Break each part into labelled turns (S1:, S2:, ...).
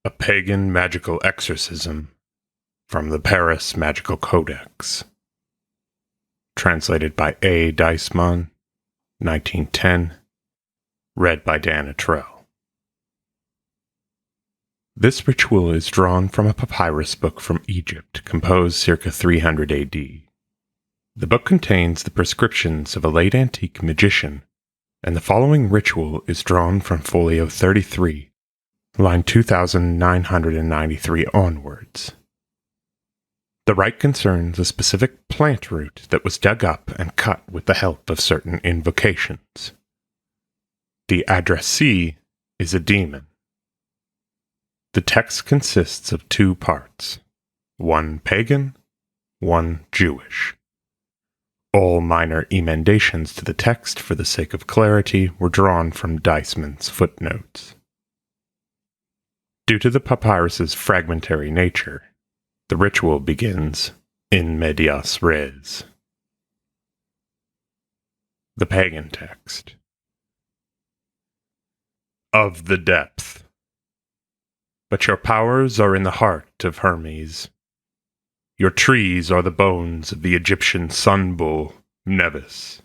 S1: A Pagan Magical Exorcism from the Paris Magical Codex. Translated by A. Deissmann, 1910. Read by Dan Attrell. This ritual is drawn from a papyrus book from Egypt, composed circa 300 AD. The book contains the prescriptions of a late antique magician, and the following ritual is drawn from Folio 33, line 2993 onwards. The rite concerns a specific plant root that was dug up and cut with the help of certain invocations. The addressee is a demon. The text consists of two parts, one pagan, one Jewish. All minor emendations to the text for the sake of clarity were drawn from Deissmann's footnotes. Due to the papyrus's fragmentary nature, the ritual begins in medias res. The pagan text. Of the depth. But your powers are in the heart of Hermes. Your trees are the bones of the Egyptian sun bull, Nevis,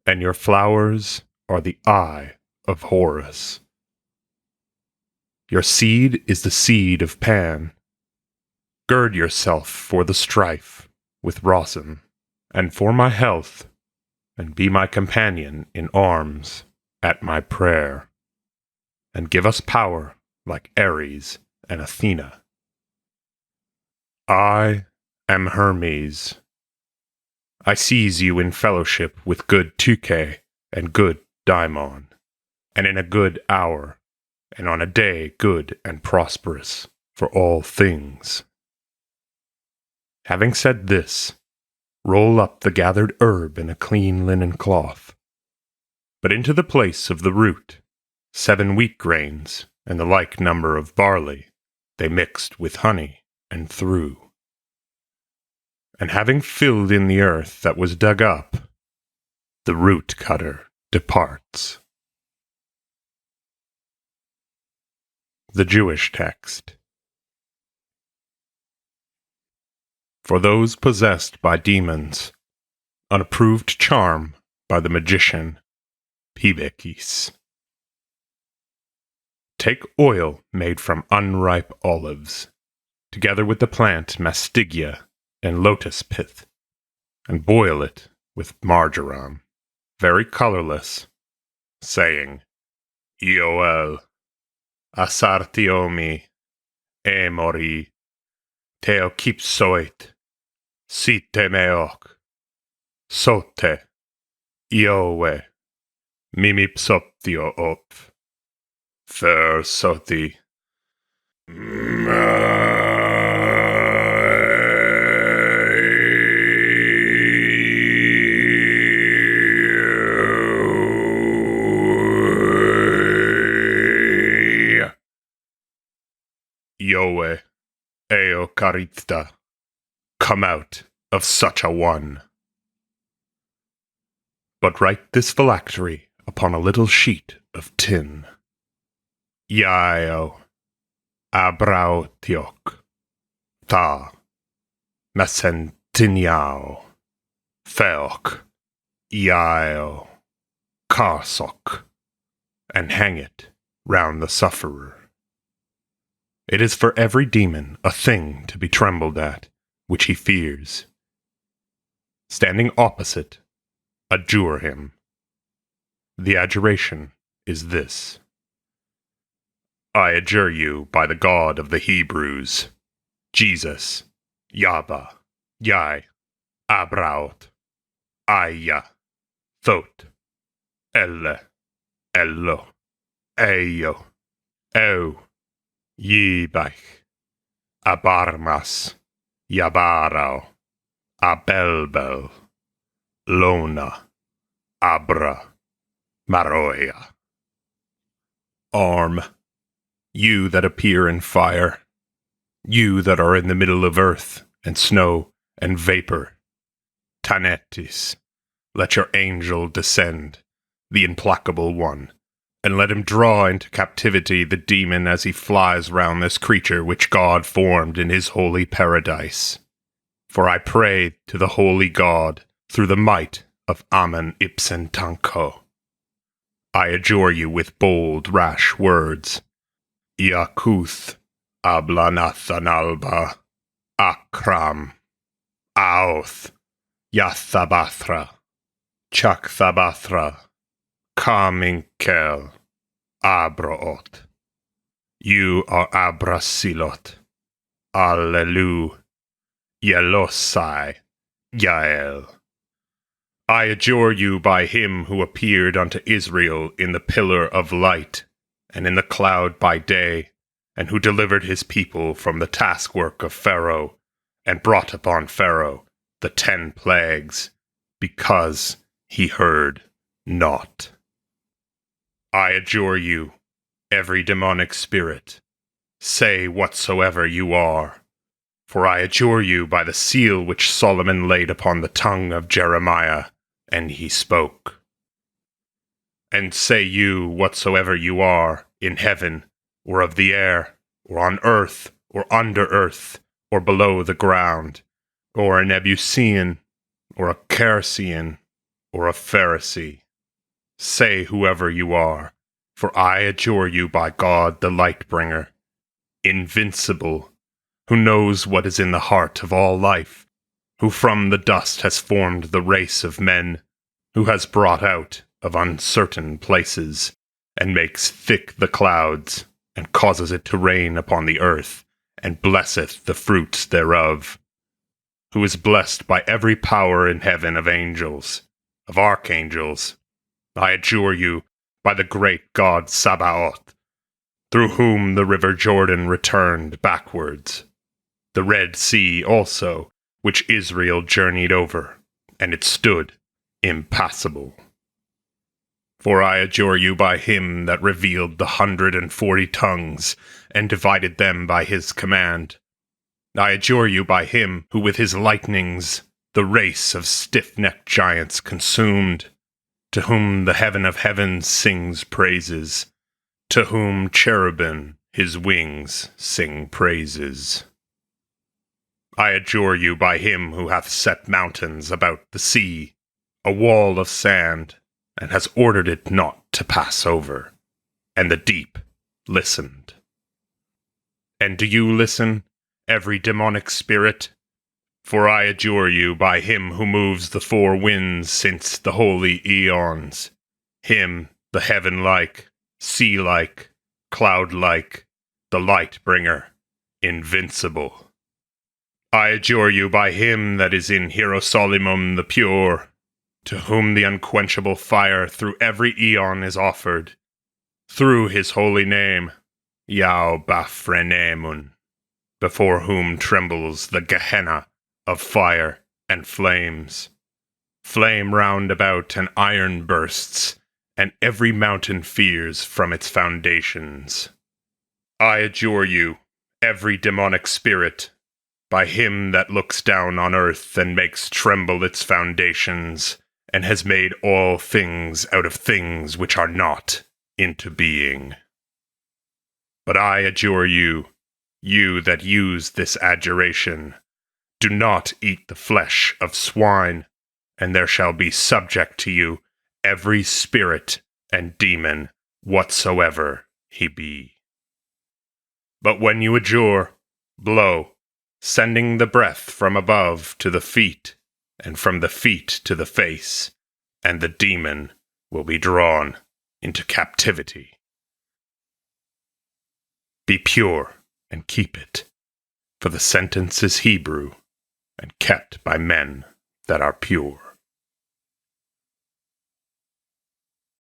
S1: and your flowers are the eye of Horus. Your seed is the seed of Pan. Gird yourself for the strife with rosin, and for my health, and be my companion in arms at my prayer, and give us power like Ares and Athena. I am Hermes. I seize you in fellowship with good Tyche and good Deissmann, and in a good hour, and on a day good and prosperous for all things. Having said this, roll up the gathered herb in a clean linen cloth, but into the place of the root 7 wheat grains and the like number of barley they mixed with honey and threw. And having filled in the earth that was dug up, the root cutter departs. The Jewish text. For those possessed by demons, an approved charm by the magician Pibechis. Take oil made from unripe olives, together with the plant mastigia and lotus pith, and boil it with marjoram, very colorless, saying, Ioel, asartiomi, emori, teokipsoit, site meok, sote, iowe, mimipsoptio op, fer soti, Iowe, eo carita, come out of such a one. But write this phylactery upon a little sheet of tin. Iaio, abrautiok, ta, mesentiniao, feok, iaio, karsok, and hang it round the sufferer. It is for every demon a thing to be trembled at, which he fears. Standing opposite, adjure him. The adjuration is this. I adjure you by the God of the Hebrews, Jesus, Yahweh, Yai, Abraut, Aya, Thot, Elle, Ello, Eyo, Eu, Yibach, Abarmas, Yabarao, Abelbel, Lona, Abra, Maroia. Arm, you that appear in fire, you that are in the middle of earth and snow and vapor, Tanetis, let your angel descend, the implacable one, and let him draw into captivity the demon as he flies round this creature which God formed in his holy paradise. For I pray to the holy God through the might of Amen Ipsen Tanko. I adjure you with bold, rash words. Iakuth, Ablanathanalba, Akram, Aoth, Yathabathra, Chakthabathra, Kaminkel, Abraot. You are Abrasilot, Allelu, Yelosai, Yael. I adjure you by him who appeared unto Israel in the pillar of light, and in the cloud by day, and who delivered his people from the taskwork of Pharaoh, and brought upon Pharaoh the 10 plagues, because he heard not. I adjure you, every demonic spirit, say whatsoever you are, for I adjure you by the seal which Solomon laid upon the tongue of Jeremiah, and he spoke. And say you whatsoever you are, in heaven, or of the air, or on earth, or under earth, or below the ground, or an Ebusian, or a Carsian, or a Pharisee. Say whoever you are, for I adjure you by God the Light-bringer, invincible, who knows what is in the heart of all life, who from the dust has formed the race of men, who has brought out of uncertain places, and makes thick the clouds, and causes it to rain upon the earth, and blesseth the fruits thereof, who is blessed by every power in heaven of angels, of archangels. I adjure you by the great God Sabaoth, through whom the river Jordan returned backwards, the Red Sea also, which Israel journeyed over, and it stood impassable. For I adjure you by him that revealed the 140 tongues, and divided them by his command. I adjure you by him who with his lightnings the race of stiff-necked giants consumed, to whom the heaven of heavens sings praises, to whom cherubim his wings sing praises. I adjure you by him who hath set mountains about the sea, a wall of sand, and has ordered it not to pass over, and the deep listened. And do you listen, every demonic spirit? For I adjure you by him who moves the 4 winds since the holy eons, him, the heaven-like, sea-like, cloud-like, the light-bringer, invincible. I adjure you by him that is in Hierosolimum the pure, to whom the unquenchable fire through every eon is offered, through his holy name, Yao Bafrenemun, before whom trembles the Gehenna of fire and flames. Flame round about and iron bursts, and every mountain fears from its foundations. I adjure you, every demonic spirit, by him that looks down on earth and makes tremble its foundations, and has made all things out of things which are not into being. But I adjure you, you that use this adjuration, do not eat the flesh of swine, and there shall be subject to you every spirit and demon whatsoever he be. But when you adjure, blow, sending the breath from above to the feet, and from the feet to the face, and the demon will be drawn into captivity. Be pure and keep it, for the sentence is Hebrew, and kept by men that are pure.